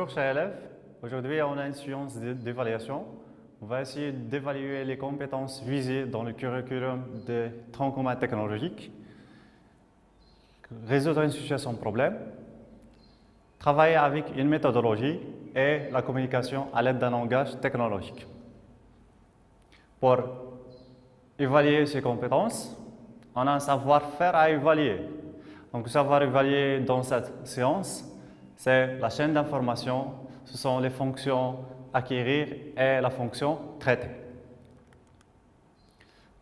Bonjour chers élèves, aujourd'hui on a une séance d'évaluation. On va essayer d'évaluer les compétences visées dans le curriculum de tronc commun technologique, résoudre une situation de problème, travailler avec une méthodologie et la communication à l'aide d'un langage technologique. Pour évaluer ces compétences, on a un savoir-faire à évaluer. Donc, le savoir évaluer dans cette séance, c'est la chaîne d'information, ce sont les fonctions acquérir et la fonction traiter.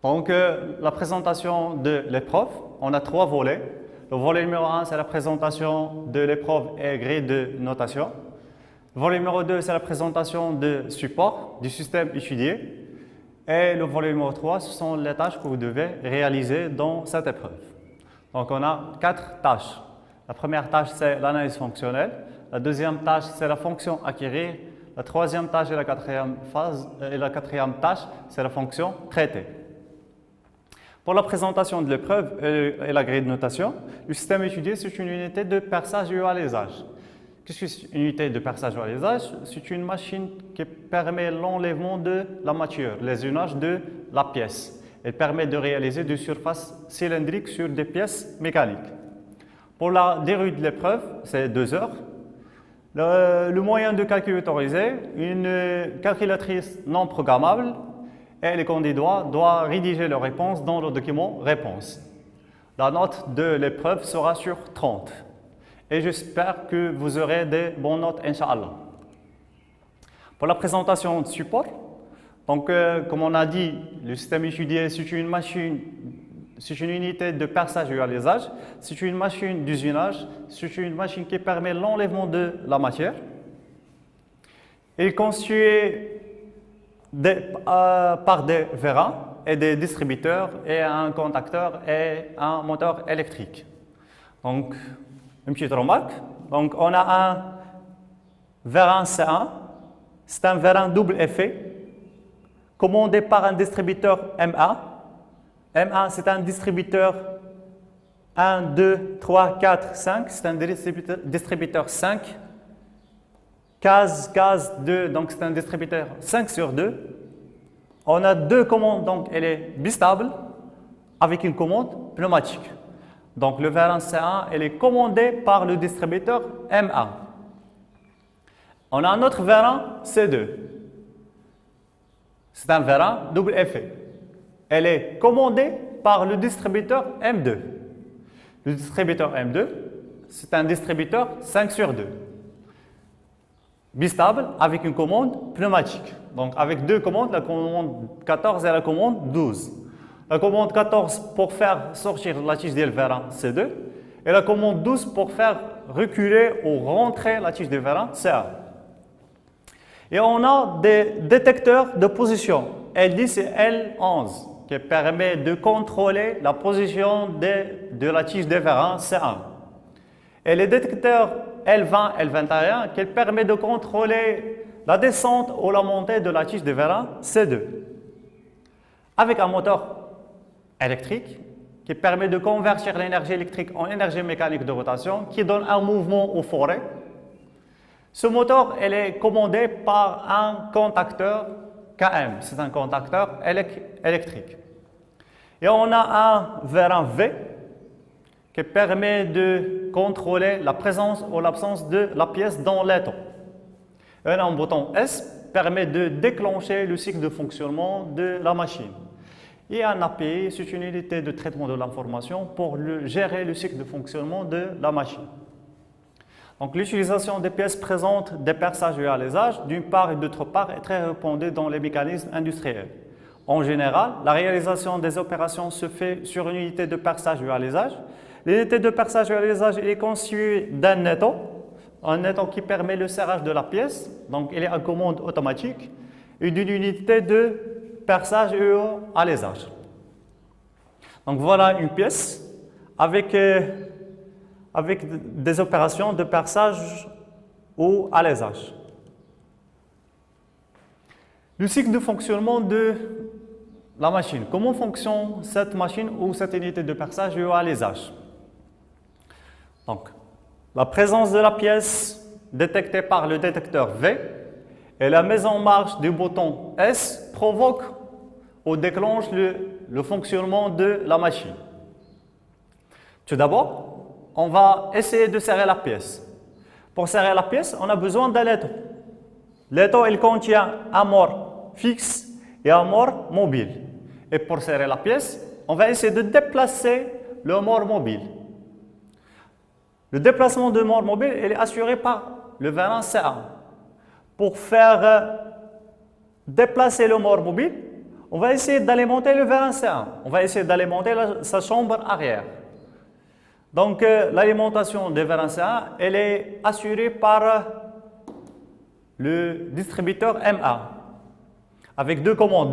Donc, la présentation de l'épreuve, on a trois volets. Le volet numéro 1, c'est la présentation de l'épreuve et grille de notation. Le volet numéro 2, c'est la présentation de support du système étudié. Et le volet numéro 3, ce sont les tâches que vous devez réaliser dans cette épreuve. Donc, on a 4 tâches. La première tâche, c'est l'analyse fonctionnelle. La deuxième tâche, c'est la fonction acquérir. La troisième tâche et la quatrième tâche, c'est la fonction traiter. Pour la présentation de l'épreuve et la grille de notation, le système étudié, c'est une unité de perçage et alésage. Qu'est-ce que c'est une unité de perçage et alésage? C'est une machine qui permet l'enlèvement de la matière, les usages de la pièce. Elle permet de réaliser des surfaces cylindriques sur des pièces mécaniques. Pour la durée de l'épreuve, c'est 2 heures. Le moyen de calcul autorisé, une calculatrice non programmable et les candidats doivent rédiger leur réponse dans le document réponse. La note de l'épreuve sera sur 30. Et j'espère que vous aurez des bonnes notes, Inch'Allah. Pour la présentation de support, donc, comme on a dit, le système étudié, c'est une machine, c'est une unité de perçage et alésage, c'est une machine d'usinage, c'est une machine qui permet l'enlèvement de la matière. Il est constitué par des vérins et des distributeurs et un contacteur et un moteur électrique. Donc, une petite remarque. Donc, on a un vérin C1, c'est un vérin double effet, commandé par un distributeur M1. M1, c'est un distributeur 1, 2, 3, 4, 5. C'est un distributeur 5. Case 2, donc c'est un distributeur 5 sur 2. On a 2 commandes, donc elle est bistable avec une commande pneumatique. Donc le vérin C1, elle est commandée par le distributeur M1. On a un autre vérin C2. C'est un vérin double effet. Elle est commandée par le distributeur M2. Le distributeur M2, c'est un distributeur 5 sur 2. Bistable avec une commande pneumatique. Donc avec 2 commandes, la commande 14 et la commande 12. La commande 14 pour faire sortir la tige du vérin C2 et la commande 12 pour faire reculer ou rentrer la tige du vérin C1. Et on a des détecteurs de position L10 et L11 qui permet de contrôler la position de la tige de vérin C1. Et les détecteurs L20 et L21 qui permet de contrôler la descente ou la montée de la tige de vérin C2. Avec un moteur électrique qui permet de convertir l'énergie électrique en énergie mécanique de rotation qui donne un mouvement au forêt. Ce moteur elle est commandé par un contacteur KM, c'est un contacteur électrique. Et on a un vérin V qui permet de contrôler la présence ou l'absence de la pièce dans l'étau. Et on a un bouton S qui permet de déclencher le cycle de fonctionnement de la machine. Et un API, c'est une unité de traitement de l'information pour gérer le cycle de fonctionnement de la machine. Donc, l'utilisation des pièces présente des perçages et alésages, d'une part et d'autre part, est très répandue dans les mécanismes industriels. En général, la réalisation des opérations se fait sur une unité de perçage et alésage. L'unité de perçage et alésage est constituée d'un étau, un étau qui permet le serrage de la pièce, donc il est à commande automatique, et d'une unité de perçage et alésage. Donc voilà une pièce avec des opérations de perçage ou alésage. Le cycle de fonctionnement de la machine. Comment fonctionne cette machine ou cette unité de perçage ou alésage? Donc, la présence de la pièce détectée par le détecteur V et la mise en marche du bouton S provoque ou déclenche le fonctionnement de la machine. Tout d'abord, on va essayer de serrer la pièce. Pour serrer la pièce, on a besoin d'un étau. L'étau, il contient un mort fixe et un mort mobile. Et pour serrer la pièce, on va essayer de déplacer le mort mobile. Le déplacement de mort mobile il est assuré par le vérin C1. Pour faire déplacer le mort mobile, on va essayer d'alimenter le vérin C1. On va essayer d'alimenter sa chambre arrière. Donc, l'alimentation des vérins C1, elle est assurée par le distributeur M1 avec deux commandes,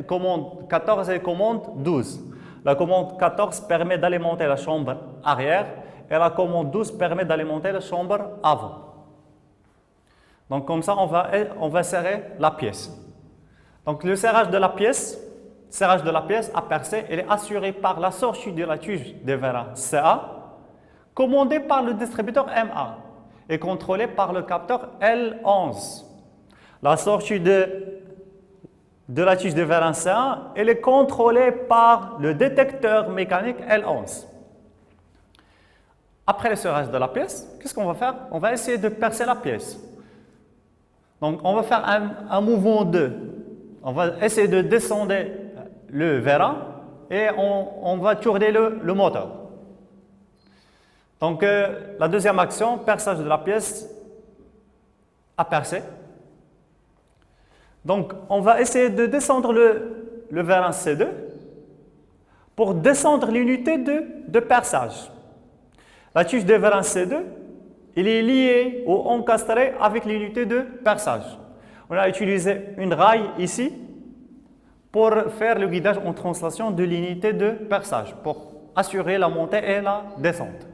commande 14 et commande 12. La commande 14 permet d'alimenter la chambre arrière et la commande 12 permet d'alimenter la chambre avant. Donc comme ça, on va serrer la pièce. Donc le serrage de la pièce à percer, il est assuré par la sortie de la tige des vérins CA, commandée par le distributeur M1 et contrôlée par le capteur L11. La sortie de la tige des vérins C1, elle est contrôlée par le détecteur mécanique L11. Après le serrage de la pièce, qu'est-ce qu'on va faire? On va essayer de percer la pièce. Donc, on va faire un mouvement 2. On va essayer de descendre le vérin et on va tourner le moteur. Donc, la deuxième action, perçage de la pièce à percer. Donc, on va essayer de descendre le vérin C2 pour descendre l'unité de perçage. La tige de vérin C2, il est lié ou encastré avec l'unité de perçage. On a utilisé une raille ici pour faire le guidage en translation de l'unité de perçage, pour assurer la montée et la descente.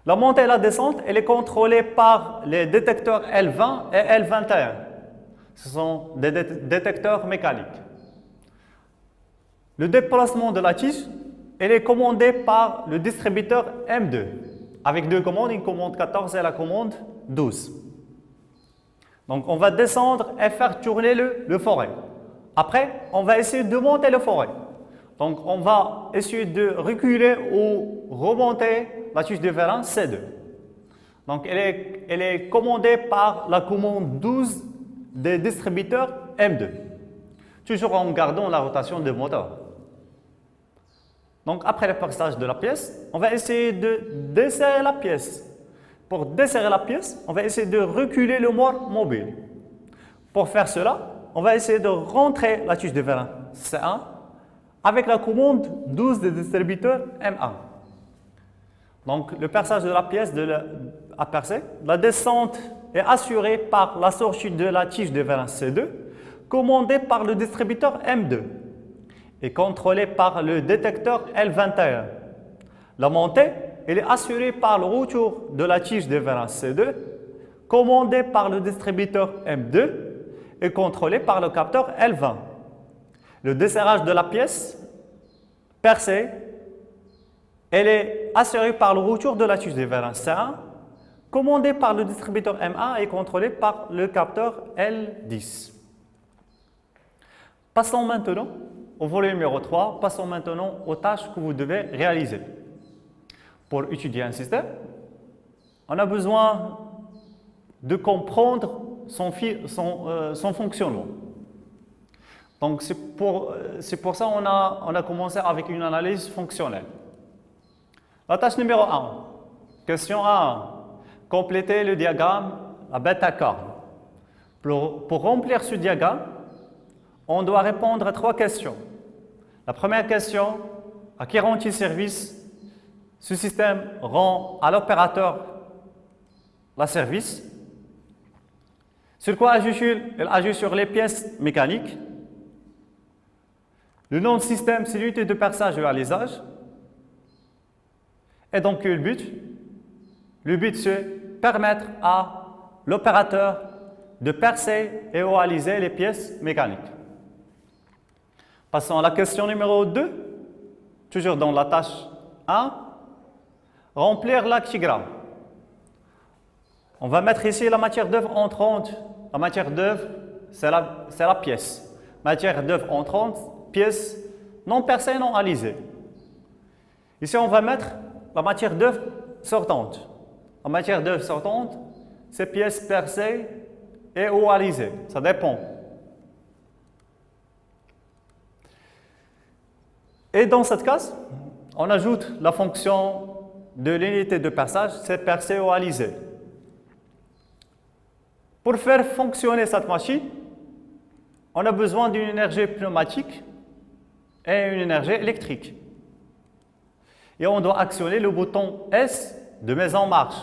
La montée et la descente, elle est contrôlée par les détecteurs L20 et L21. Ce sont des détecteurs mécaniques. Le déplacement de la tige, elle est commandée par le distributeur M2, avec deux commandes, une commande 14 et la commande 12. Donc, on va descendre et faire tourner le forêt. Après, on va essayer de monter le forêt. Donc, on va essayer de reculer ou remonter la tige de vérin C2. Donc, elle est commandée par la commande 12 des distributeurs M2, toujours en gardant la rotation du moteur. Donc, après le perçage de la pièce, on va essayer de desserrer la pièce. Pour desserrer la pièce, on va essayer de reculer le mort mobile. Pour faire cela, on va essayer de rentrer la tige de vérin C1 avec la commande 12 des distributeurs M1. Donc, le perçage de la pièce à percer, la descente est assurée par la sortie de la tige de vérin C2, commandée par le distributeur M2 et contrôlée par le détecteur L21. La montée, elle est assurée par le retour de la tige de vérin C2, commandée par le distributeur M2 et contrôlée par le capteur L20. Le desserrage de la pièce percée, elle est assurée par le retour de la tige de vérin C1, commandée par le distributeur M1 et contrôlée par le capteur L10. Passons maintenant au volet numéro 3, passons maintenant aux tâches que vous devez réaliser. Pour étudier un système, on a besoin de comprendre son fonctionnement. Donc, c'est pour ça qu'on a commencé avec une analyse fonctionnelle. La tâche numéro 1, question 1, compléter le diagramme à bêta-corne. Pour remplir ce diagramme, on doit répondre à 3 questions. La première question, à qui rend-il service? Ce système rend à l'opérateur la service. Sur quoi agit-il? Il agit sur les pièces mécaniques. Le nom de système, c'est l'unité de perçage et alisage. Et donc, le but? Le but, c'est permettre à l'opérateur de percer et aliser les pièces mécaniques. Passons à la question numéro 2, toujours dans la tâche 1. Remplir l'actigramme. On va mettre ici la matière d'œuvre entrante. La matière d'œuvre, c'est la pièce. Matière d'œuvre entrante, pièce non percée, non alisée. Ici, on va mettre la matière d'œuvre sortante. La matière d'œuvre sortante, c'est pièce percée et ou alisée. Ça dépend. Et dans cette case, on ajoute la fonction de l'unité de perçage, c'est percé ou alisé. Pour faire fonctionner cette machine, on a besoin d'une énergie pneumatique et une énergie électrique. Et on doit actionner le bouton S de mise en marche.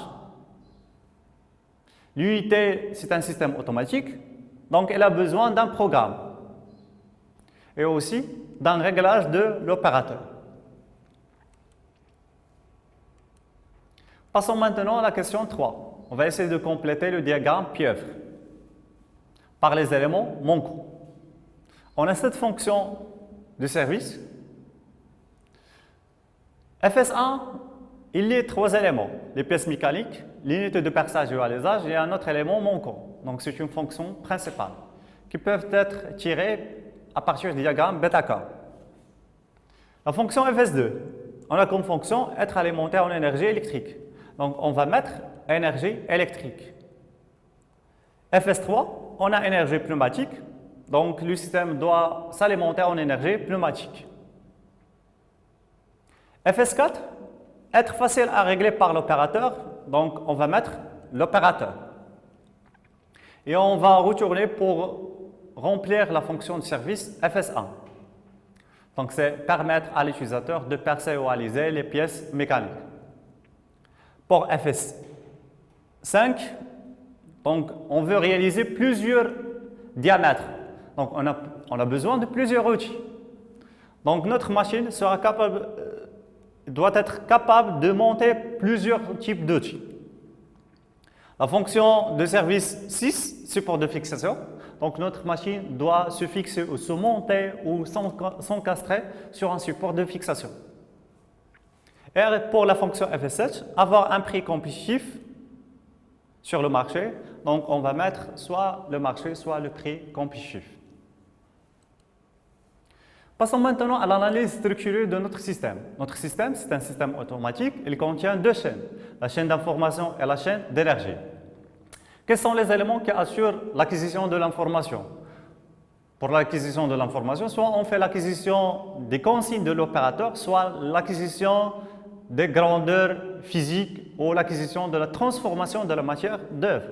L'unité, c'est un système automatique, donc elle a besoin d'un programme et aussi d'un réglage de l'opérateur. Passons maintenant à la question 3. On va essayer de compléter le diagramme pieuvre par les éléments manquants. On a cette fonction de service. FS1, il y a 3 éléments, les pièces mécaniques, l'unité de perçage et alisage et un autre élément manquant. Donc c'est une fonction principale qui peuvent être tirées à partir du diagramme βk. La fonction FS2, on a comme fonction être alimenté en énergie électrique. Donc on va mettre énergie électrique. FS3, on a énergie pneumatique. Donc le système doit s'alimenter en énergie pneumatique. FS4, être facile à régler par l'opérateur. Donc on va mettre l'opérateur. Et on va retourner pour remplir la fonction de service FS1. Donc c'est permettre à l'utilisateur de percer ou aliser les pièces mécaniques. Pour FS5, donc on veut réaliser plusieurs diamètres. Donc on a besoin de plusieurs outils. Donc notre machine doit être capable de monter plusieurs types d'outils. La fonction de service 6, support de fixation. Donc notre machine doit se fixer ou se monter ou s'encastrer sur un support de fixation. Et pour la fonction FS7, avoir un prix compétitif sur le marché. Donc on va mettre soit le marché, soit le prix compétitif. Passons maintenant à l'analyse structurée de notre système. Notre système, c'est un système automatique. Il contient 2 chaînes, la chaîne d'information et la chaîne d'énergie. Quels sont les éléments qui assurent l'acquisition de l'information? Pour l'acquisition de l'information, soit on fait l'acquisition des consignes de l'opérateur, soit l'acquisition des grandeurs physiques ou l'acquisition de la transformation de la matière d'œuvre.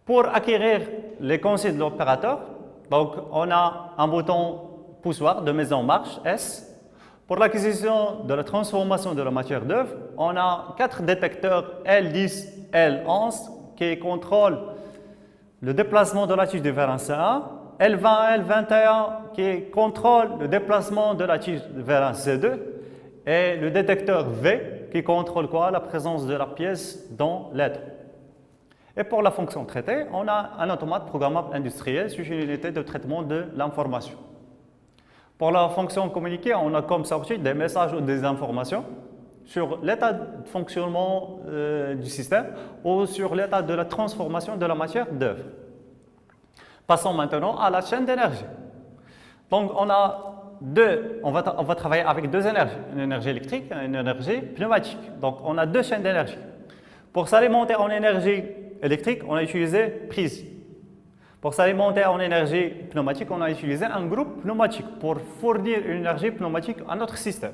Pour acquérir les consignes de l'opérateur, donc on a un bouton poussoir de mise en marche S. Pour l'acquisition de la transformation de la matière d'œuvre, on a 4 détecteurs L10, L11 qui contrôlent le déplacement de la tige de vers C1, L20, L21 qui contrôle le déplacement de la tige vers C2 et le détecteur V qui contrôle quoi? La présence de la pièce dans l'aide. Et pour la fonction traitée, on a un automate programmable industriel sur une unité de traitement de l'information. Pour la fonction communiquée, on a comme sortie des messages ou des informations sur l'état de fonctionnement du système ou sur l'état de la transformation de la matière d'œuvre. Passons maintenant à la chaîne d'énergie. Donc on va travailler avec 2 énergies, une énergie électrique et une énergie pneumatique. Donc on a 2 chaînes d'énergie. Pour s'alimenter en énergie électrique, on a utilisé prise. Pour s'alimenter en énergie pneumatique, on a utilisé un groupe pneumatique pour fournir une énergie pneumatique à notre système.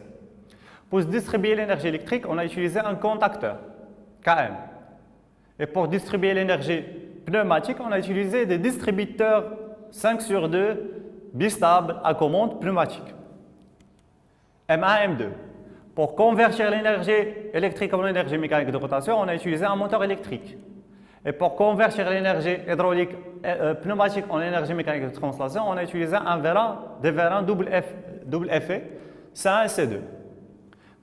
Pour distribuer l'énergie électrique, on a utilisé un contacteur, KM. Et pour distribuer l'énergie pneumatique, on a utilisé des distributeurs 5/2 bistables à commande pneumatique. M1, M2. Pour convertir l'énergie électrique en énergie mécanique de rotation, on a utilisé un moteur électrique. Et pour convertir l'énergie hydraulique pneumatique en énergie mécanique de translation, on a utilisé des vérins double effet, C1 et C2.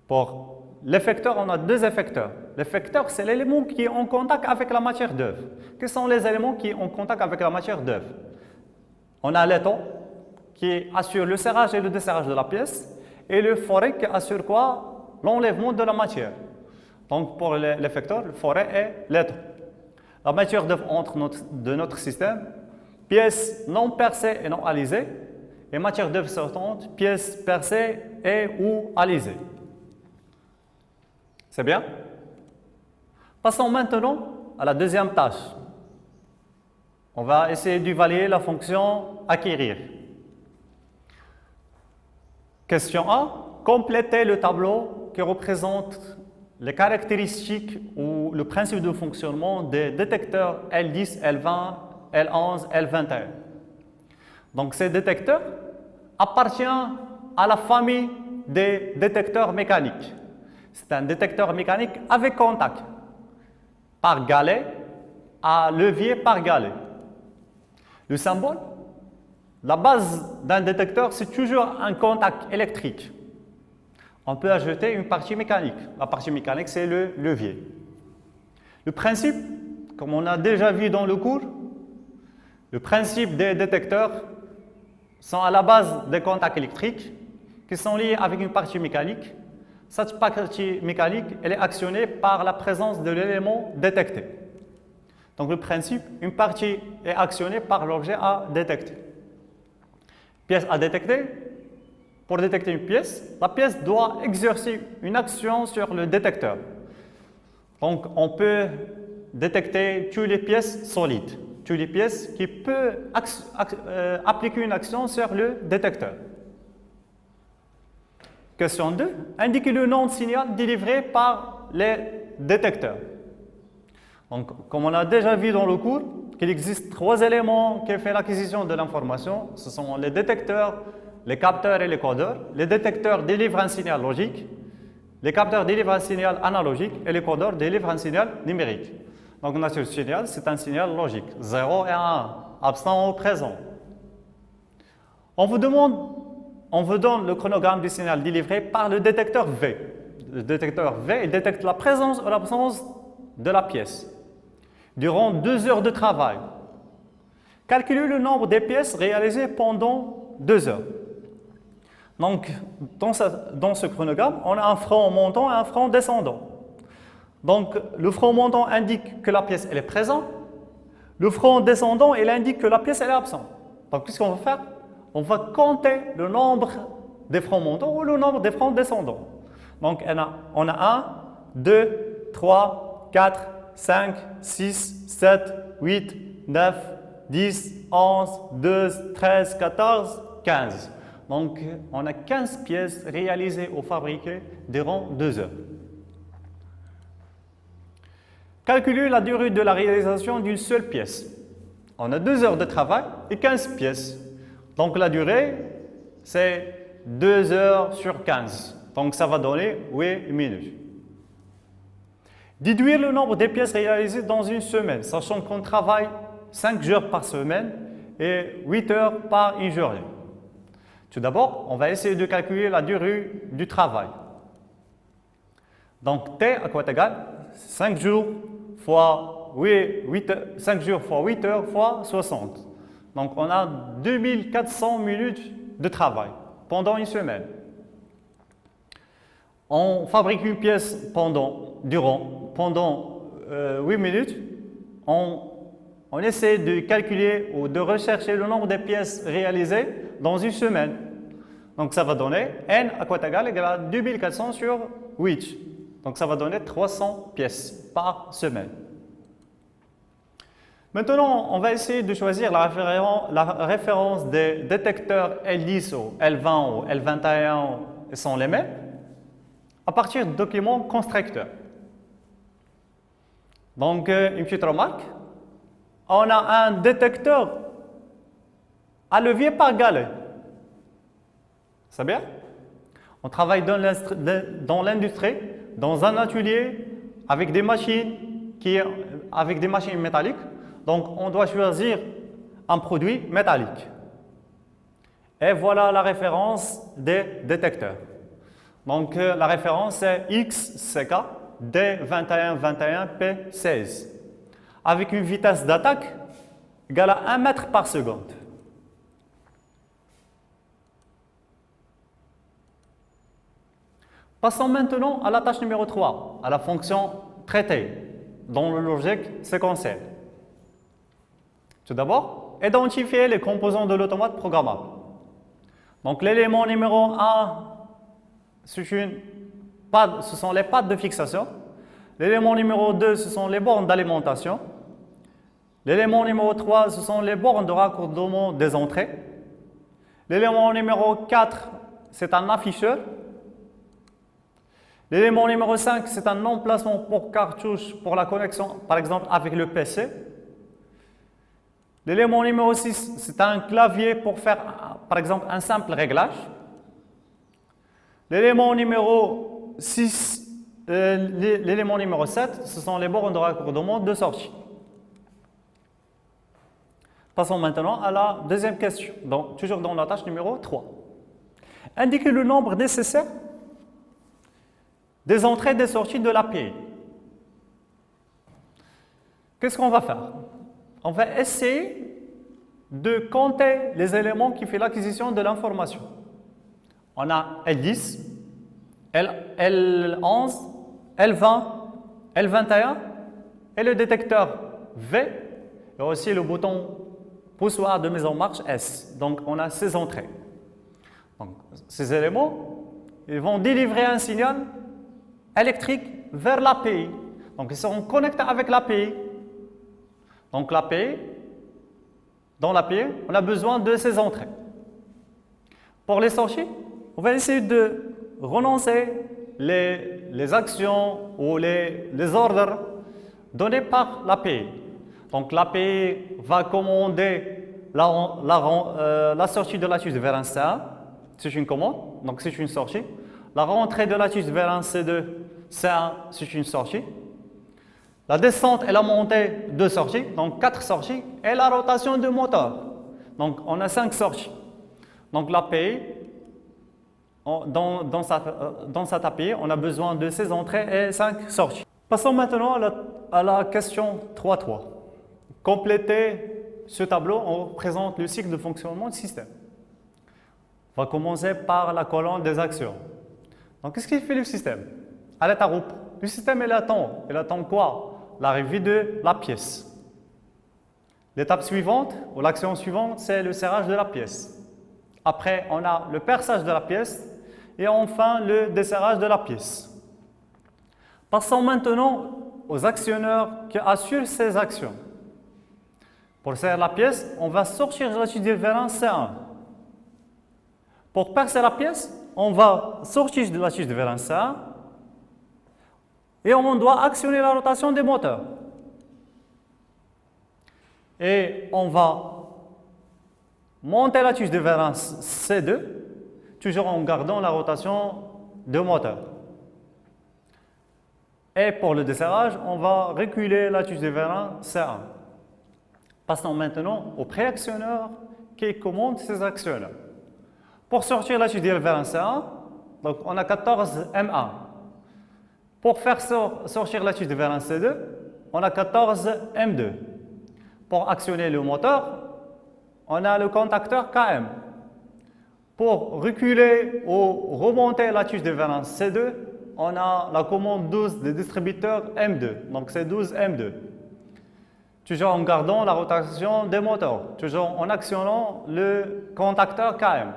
Pour l'effecteur, on a 2 effecteurs. L'effecteur, c'est l'élément qui est en contact avec la matière d'œuvre. Quels sont les éléments qui sont en contact avec la matière d'œuvre? On a l'étau qui assure le serrage et le desserrage de la pièce et le forêt qui assure quoi? l'enlèvement de la matière. Donc pour l'effecteur, le forêt et lettre. La matière de notre système, pièces non percées et non alisées, et matière d'œuvre sortante, pièces percées et ou alisées. C'est bien? Passons maintenant à la deuxième tâche. On va essayer d'évaluer la fonction acquérir. Question 1. Complétez le tableau qui représente les caractéristiques ou le principe de fonctionnement des détecteurs L10, L20, L11, L21. Donc ces détecteurs appartiennent à la famille des détecteurs mécaniques. C'est un détecteur mécanique avec contact, par galet, à levier par galet. Le symbole, la base d'un détecteur, c'est toujours un contact électrique. On peut ajouter une partie mécanique. La partie mécanique, c'est le levier. Le principe, comme on a déjà vu dans le cours, le principe des détecteurs sont à la base des contacts électriques qui sont liés avec une partie mécanique. Cette partie mécanique, elle est actionnée par la présence de l'élément détecté. Donc le principe, une partie est actionnée par l'objet à détecter. Pièce à détecter. Pour détecter une pièce, la pièce doit exercer une action sur le détecteur. Donc on peut détecter toutes les pièces solides, toutes les pièces qui peuvent appliquer une action sur le détecteur. Question 2. Indiquez le nom de signal délivré par les détecteurs. Donc, comme on a déjà vu dans le cours, qu'il existe 3 éléments qui font l'acquisition de l'information. Ce sont les détecteurs, les capteurs et les codeurs. Les détecteurs délivrent un signal logique, les capteurs délivrent un signal analogique et les codeurs délivrent un signal numérique. Donc, notre signal, c'est un signal logique, 0 et 1, absent ou présent. On vous donne le chronogramme du signal délivré par le détecteur V. Le détecteur V il détecte la présence ou l'absence de la pièce durant 2 heures de travail. Calculez le nombre des pièces réalisées pendant 2 heures. Donc, dans ce chronogramme, on a un front montant et un front descendant. Donc, le front montant indique que la pièce elle est présente. Le front descendant, il indique que la pièce elle est absente. Donc, qu'est-ce qu'on va faire? On va compter le nombre des fronts montants ou le nombre des fronts descendants. Donc, on a 1, 2, 3, 4, 5, 6, 7, 8, 9, 10, 11, 12, 13, 14, 15. Donc, on a 15 pièces réalisées ou fabriquées durant 2 heures. Calculez la durée de la réalisation d'une seule pièce. On a 2 heures de travail et 15 pièces. Donc, la durée, c'est 2 heures sur 15. Donc, ça va donner 8 minutes. Déduire le nombre de pièces réalisées dans une semaine, sachant qu'on travaille 5 jours par semaine et 8 heures par une journée. Tout d'abord, on va essayer de calculer la durée du travail. Donc, T à quoi est égal? 5 jours fois 5 jours fois 8 heures fois 60. Donc, on a 2400 minutes de travail pendant une semaine. On fabrique une pièce pendant 8 minutes. On essaie de calculer ou de rechercher le nombre de pièces réalisées dans une semaine. Donc, ça va donner N à quoi égal à 2400 sur 8. Donc, ça va donner 300 pièces par semaine. Maintenant, on va essayer de choisir la référence des détecteurs L10 ou L20 ou L21 sont les mêmes à partir de documents constructeurs. Donc, une petite remarque. On a un détecteur à levier par galet. C'est bien? On travaille dans l'industrie, dans un atelier avec des machines métalliques. Donc, on doit choisir un produit métallique. Et voilà la référence des détecteurs. Donc, la référence est XCK D2121P16 avec une vitesse d'attaque égale à 1 mètre par seconde. Passons maintenant à la tâche numéro 3, à la fonction traitée dans le logique séquentiel. Tout d'abord, identifier les composants de l'automate programmable. Donc l'élément numéro 1, ce sont les pattes de fixation. L'élément numéro 2, ce sont les bornes d'alimentation. L'élément numéro 3, ce sont les bornes de raccordement des entrées. L'élément numéro 4, c'est un afficheur. L'élément numéro 5, c'est un emplacement pour cartouche pour la connexion, par exemple avec le PC. L'élément numéro 6, c'est un clavier pour faire, par exemple, un simple réglage. L'élément numéro 6, l'élément numéro 7, ce sont les bornes de raccordement de sortie. Passons maintenant à la deuxième question, donc toujours dans la tâche numéro 3. Indiquez le nombre nécessaire des entrées et des sorties de l'API. Qu'est-ce qu'on va faire? On va essayer de compter les éléments qui font l'acquisition de l'information. On a L10, L11, L20, L21 et le détecteur V et aussi le bouton poussoir de mise en marche S. Donc on a ces entrées. Donc, ces éléments, ils vont délivrer un signal électrique vers l'API. Donc ils seront connectés avec l'API. Donc l'API, dans l'API, on a besoin de ces entrées. Pour les sorties, on va essayer de renoncer les actions ou les ordres donnés par l'API. Donc l'API va commander la sortie de la tige vers un C1, c'est une commande, donc c'est une sortie. La rentrée de la tige vers un C2, C1, c'est une sortie. La descente et la montée, 2 sorties, donc 4 sorties. Et la rotation du moteur, donc on a 5 sorties. Donc l'API, dans cette API, on a besoin de 6 entrées et 5 sorties. Passons maintenant à la question 3.3. Compléter ce tableau, on représente le cycle de fonctionnement du système. On va commencer par la colonne des actions. Donc, qu'est-ce qu'il fait le système? À l'état groupe, le système il attend quoi? L'arrivée de la pièce. L'étape suivante, ou l'action suivante, c'est le serrage de la pièce. Après, on a le perçage de la pièce et enfin le desserrage de la pièce. Passons maintenant aux actionneurs qui assurent ces actions. Pour serrer la pièce, on va sortir la tige vers un C1. Pour percer la pièce, on va sortir de la tige vers un C1 et on doit actionner la rotation des moteurs. Et on va monter la tige vers un C2, toujours en gardant la rotation des moteurs. Et pour le desserrage, on va reculer la tige vers un C1. Passons maintenant au préactionneur qui commande ces actionneurs. Pour sortir la tige vers un C1, donc on a 14 M1. Pour faire sortir la tige vers un C2, on a 14 M2. Pour actionner le moteur, on a le contacteur KM. Pour reculer ou remonter la tige vers un C2, on a la commande 12 des distributeurs M2. Donc c'est 12 M2. Toujours en gardant la rotation des moteurs, toujours en actionnant le contacteur KM.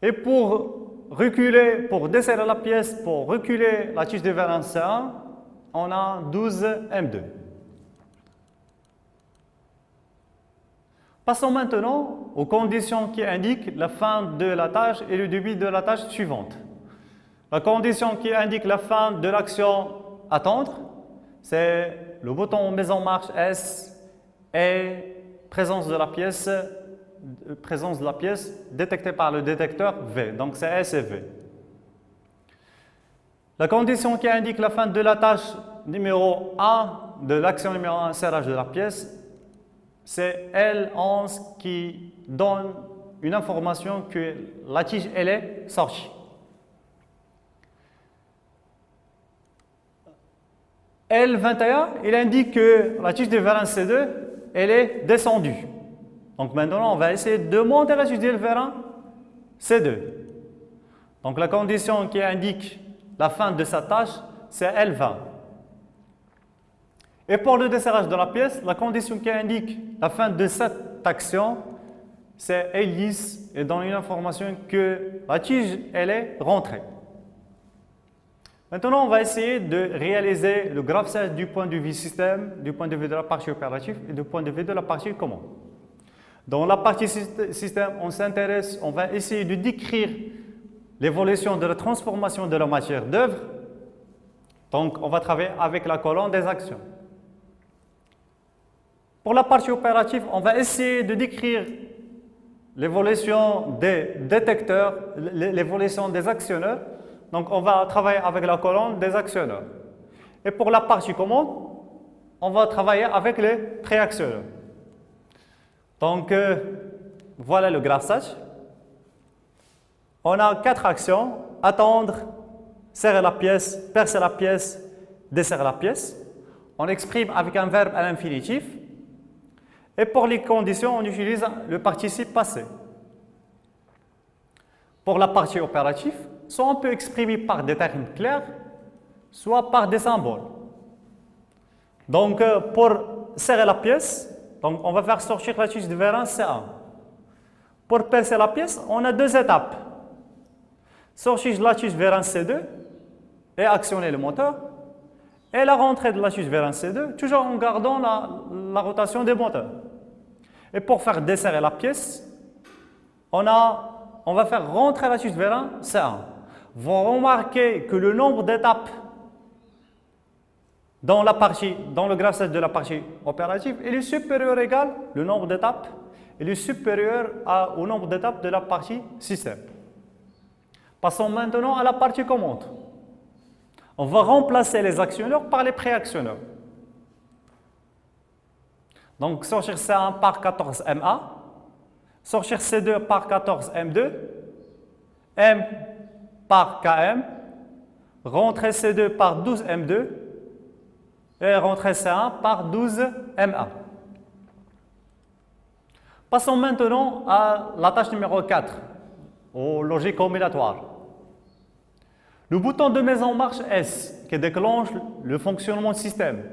Et pour reculer, pour desserrer la pièce, pour reculer la tige vers un C1, on a 12 M2. Passons maintenant aux conditions qui indiquent la fin de la tâche et le début de la tâche suivante. La condition qui indique la fin de l'action attendre, c'est le bouton mise en marche S et présence de la pièce détectée par le détecteur V. Donc c'est S et V. La condition qui indique la fin de la tâche numéro 1, de l'action numéro 1, serrage de la pièce, c'est L11 qui donne une information que la tige elle est sortie. L21, il indique que la tige de vers un C2, elle est descendue. Donc maintenant, on va essayer de monter la tige de vers un C2. Donc la condition qui indique la fin de sa tâche, c'est L20. Et pour le desserrage de la pièce, la condition qui indique la fin de cette action, c'est L10 et donne une information que la tige, elle est rentrée. Maintenant, on va essayer de réaliser le graph-search du point de vue système, du point de vue de la partie opérative et du point de vue de la partie commande. Dans la partie système, on va essayer de décrire l'évolution de la transformation de la matière d'œuvre. Donc, on va travailler avec la colonne des actions. Pour la partie opérative, on va essayer de décrire l'évolution des détecteurs, l'évolution des actionneurs. Donc, on va travailler avec la colonne des actionneurs. Et pour la partie commande, on va travailler avec les préactionneurs. Donc, voilà le graph-search. On a 4 actions: attendre, serrer la pièce, percer la pièce, desserrer la pièce. On exprime avec un verbe à l'infinitif. Et pour les conditions, on utilise le participe passé. Pour la partie opérative, soit on peut exprimer par des termes clairs, soit par des symboles. Donc, pour serrer la pièce, donc on va faire sortir la tige de vérin C1. Pour percer la pièce, on a 2 étapes. Sortir la tige vérin C2 et actionner le moteur. Et la rentrée de la tige vérin C2, toujours en gardant la rotation des moteurs. Et pour faire desserrer la pièce, on va faire rentrer la tige vérin C1. Vous remarquez que le nombre d'étapes dans le graph-search de la partie opérative, il est supérieur ou égal, le nombre d'étapes, il est supérieur au nombre d'étapes de la partie système. Passons maintenant à la partie commande. On va remplacer les actionneurs par les préactionneurs. Donc, sortir C1 par 14MA, sortir C2 par 14M2, M par KM, rentrer C2 par 12M2 et rentrer C1 par 12MA. Passons maintenant à la tâche numéro 4, aux logiques combinatoires. Le bouton de mise en marche S qui déclenche le fonctionnement du système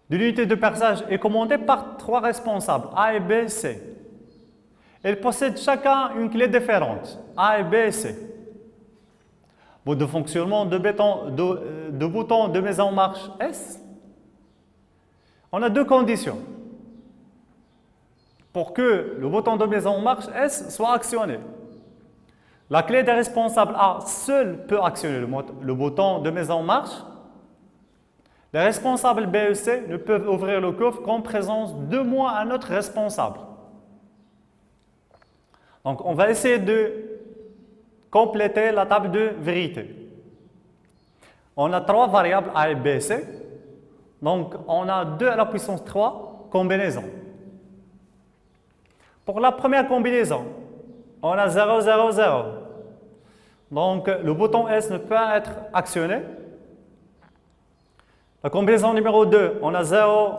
de l'unité de perçage est commandé par 3 responsables, A et B, C. Ils possèdent chacun une clé différente, A et B et C. Mode de fonctionnement de bouton de mise en marche S. On a 2 conditions pour que le bouton de mise en marche S soit actionné. La clé des responsables A seule peut actionner le bouton de mise en marche. Les responsables B et C ne peuvent ouvrir le coffre qu'en présence de moins un autre responsable. Donc, on va essayer de compléter la table de vérité. On a 3 variables A et B et C. Donc, on a 2 à la puissance 3 combinaisons. Pour la première combinaison, on a 0, 0, 0. Donc, le bouton S ne peut pas être actionné. La combinaison numéro 2, on a 0,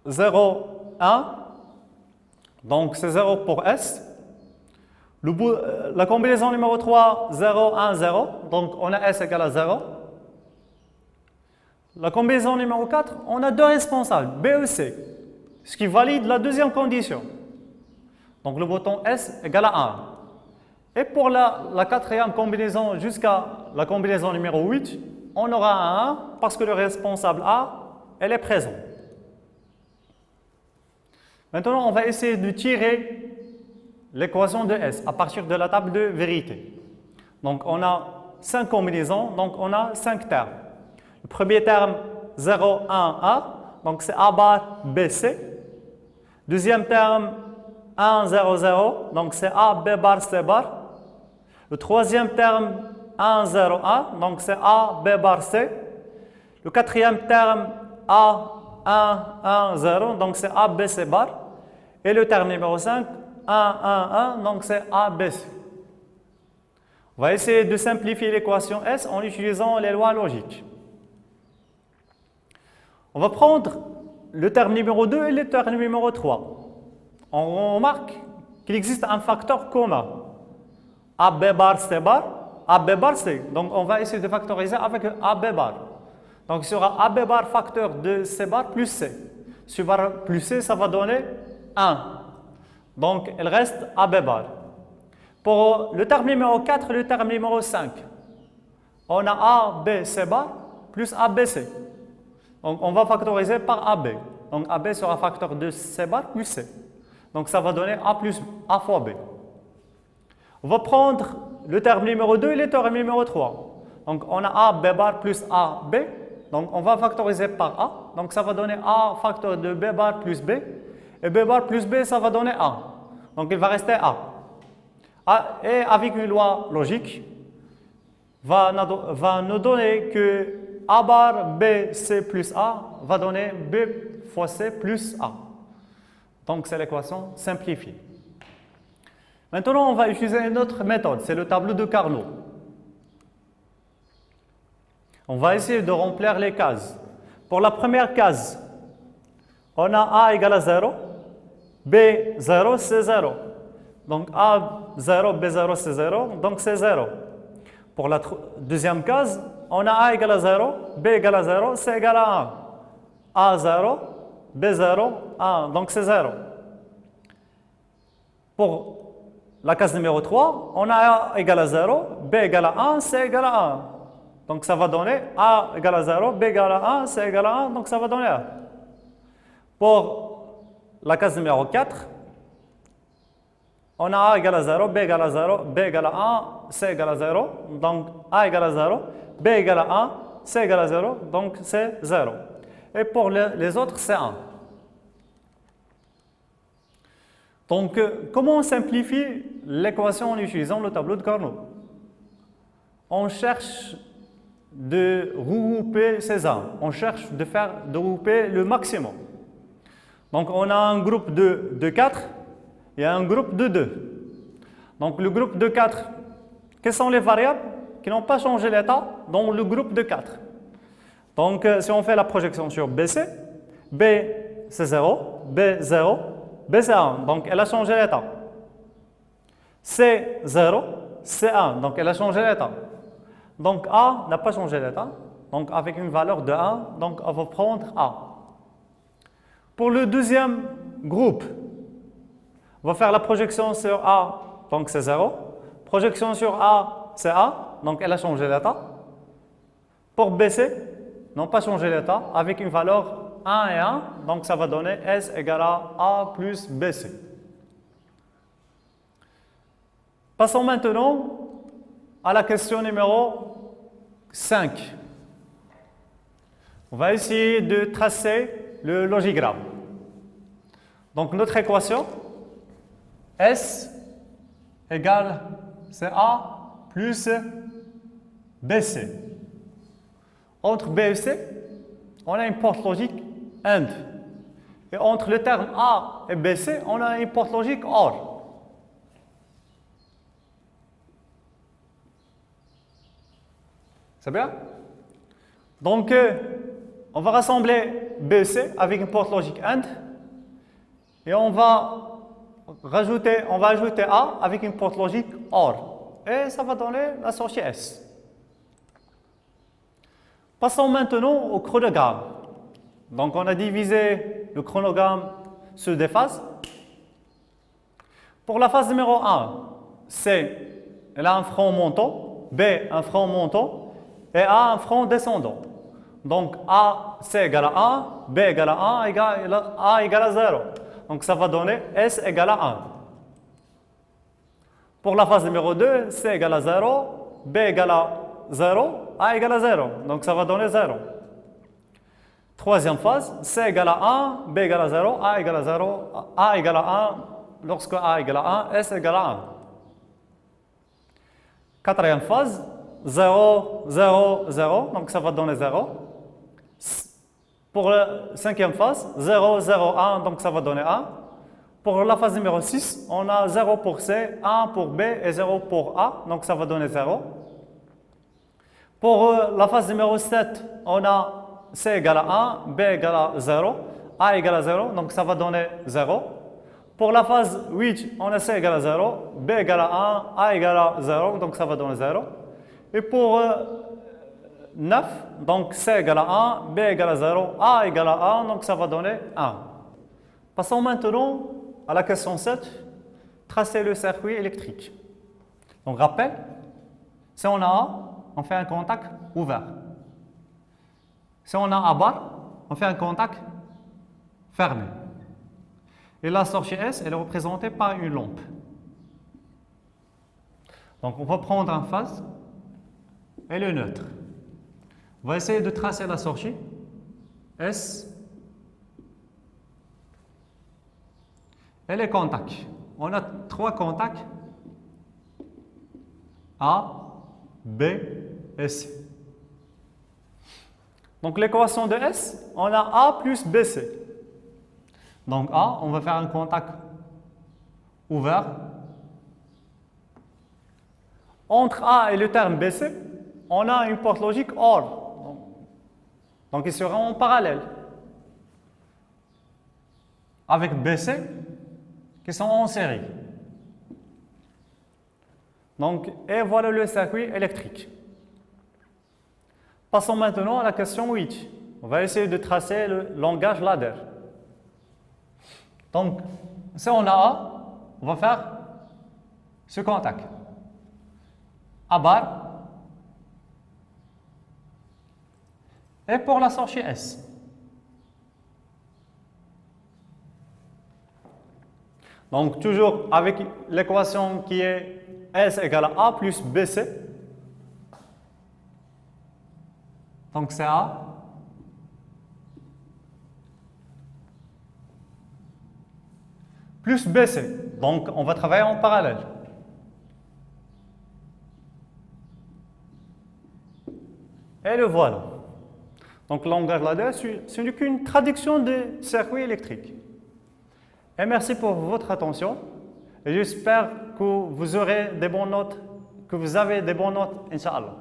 0, 1. Donc, c'est 0 pour S. La combinaison numéro 3, 0, 1, 0. Donc, on a S égale à 0. La combinaison numéro 4, on a 2 responsables, B et C, ce qui valide la deuxième condition. Donc, le bouton S égale à 1. Et pour la quatrième combinaison jusqu'à la combinaison numéro 8, on aura un 1 parce que le responsable A, elle est présent. Maintenant, on va essayer de tirer l'équation de S à partir de la table de vérité. Donc, on a 5 combinaisons, donc on a 5 termes. Le premier terme, 0, 1, A, donc c'est A bar, B, C. Deuxième terme, 1, 0, 0, donc c'est A, B bar, C bar. Le troisième terme, 1, 0, 1, donc c'est A, B bar, C. Le quatrième terme, A, 1, 1, 0, donc c'est A, B, C bar. Et le terme numéro 5, 1, 1, 1, donc c'est A, B, C. On va essayer de simplifier l'équation S en utilisant les lois logiques. On va prendre le terme numéro 2 et le terme numéro 3. On remarque qu'il existe un facteur commun. AB bar, C bar, AB bar, C. Donc, on va essayer de factoriser avec AB bar. Donc, il sera AB bar facteur de C bar plus C. Sur bar plus C, ça va donner 1. Donc, il reste AB bar. Pour le terme numéro 4 et le terme numéro 5, on a A, B, C bar plus ABC. Donc, on va factoriser par AB. Donc, AB sera facteur de C bar plus C. Donc, ça va donner A plus A fois B. On va prendre le terme numéro 2 et le terme numéro 3. Donc, on a A, B bar plus A, B. Donc, on va factoriser par A. Donc, ça va donner A facteur de B bar plus B. Et B bar plus B, ça va donner A. Donc, il va rester A. Et avec une loi logique, va nous donner que A bar B, C plus A va donner B fois C plus A. Donc, c'est l'équation simplifiée. Maintenant, on va utiliser une autre méthode, c'est le tableau de Carnot. On va essayer de remplir les cases. Pour la première case, on a A égale à 0, B 0, C 0. Donc A 0, B 0, C 0, donc c'est 0. Pour la deuxième case, on a A égale à 0, B égale à 0, C égale à 1. A 0, B 0, 1, donc c'est 0. Pour la case numéro 3, on a A égale à 0, B égale à 1, C égale à 1. Donc ça va donner A égale à 0, B égale à 1, C égale à 1, donc ça va donner 1. Pour la case numéro 4, on a A égale à 0, B égale à 0, B égale à 1, C égale à 0. Donc A égale à 0, B égale à 1, C égale à 0, donc c'est 0. Et pour les autres, c'est 1. Donc, comment on simplifie l'équation en utilisant le tableau de Carnot? On cherche de regrouper ces 1. On cherche de regrouper le maximum. Donc, on a un groupe de 4 et un groupe de 2. Donc, le groupe de 4, quelles sont les variables qui n'ont pas changé l'état dans le groupe de 4? Donc, si on fait la projection sur BC, B c'est 0, B 0, B c'est 1, donc elle a changé l'état. C 0, C 1, donc elle a changé l'état. Donc A n'a pas changé l'état, donc avec une valeur de 1, donc on va prendre A. Pour le deuxième groupe, on va faire la projection sur A, donc c'est 0. Projection sur A, c'est 1, donc elle a changé l'état. Pour BC, n'ont pas changé l'état, avec une valeur 1 et 1, donc ça va donner S égale à A plus BC. Passons maintenant à la question numéro 5. On va essayer de tracer le logigramme. Donc notre équation, S égale A plus BC. Entre B et C, on a une porte logique AND. Et entre le terme A et BC, on a une porte logique OR. C'est bien? Donc, on va rassembler B et C avec une porte logique AND. Et on va ajouter A avec une porte logique OR. Et ça va donner la sortie S. Passons maintenant au chronogramme. Donc, on a divisé le chronogramme sur des phases. Pour la phase numéro 1, C, elle a un front montant, B, un front montant, et A, un front descendant. Donc, A, C égale à 1, B égale à 1, A égale à 0. Donc, ça va donner S égale à 1. Pour la phase numéro 2, C égale à 0, B égale à 0, A égale à 0. Donc, ça va donner 0. Troisième phase, C égale à 1, B égale à 0, A égale à 0, A égale à 1. Lorsque A égale à 1, S égale à 1. Quatrième phase, 0, 0, 0. Donc, ça va donner 0. Pour la cinquième phase, 0, 0, 1. Donc, ça va donner 1. Pour la phase numéro 6, on a 0 pour C, 1 pour B et 0 pour A. Donc, ça va donner 0. Pour la phase numéro 7, on a C égale à 1, B égale à 0, A égale à 0, donc ça va donner 0. Pour la phase 8, on a C égale à 0, B égale à 1, A égale à 0, donc ça va donner 0. Et pour 9, donc C égale à 1, B égale à 0, A égale à 1, donc ça va donner 1. Passons maintenant à la question 7, tracer le circuit électrique. Donc rappel, si on a A, on fait un contact ouvert. Si on a A bar, on fait un contact fermé. Et la sortie S, elle est représentée par une lampe. Donc on va prendre en phase et le neutre. On va essayer de tracer la sortie S et les contacts. On a 3 contacts A, B et C. Donc l'équation de S, on a A plus BC. Donc A, on va faire un contact ouvert. Entre A et le terme BC, on a une porte logique OR. Donc ils seront en parallèle. Avec BC, qui sont en série. Donc, et voilà le circuit électrique. Passons maintenant à la question 8. On va essayer de tracer le langage ladder. Donc, si on a A, on va faire ce contact. A bar. Et pour la sortie S. Donc, toujours avec l'équation qui est S égale à A plus BC. Donc, c'est A. Plus BC. Donc, on va travailler en parallèle. Et le voilà. Donc, le langage ladder, ce n'est qu'une traduction des circuits électriques. Et merci pour votre attention. Et j'espère que vous aurez des bonnes notes, que vous avez des bonnes notes, Inch'Allah.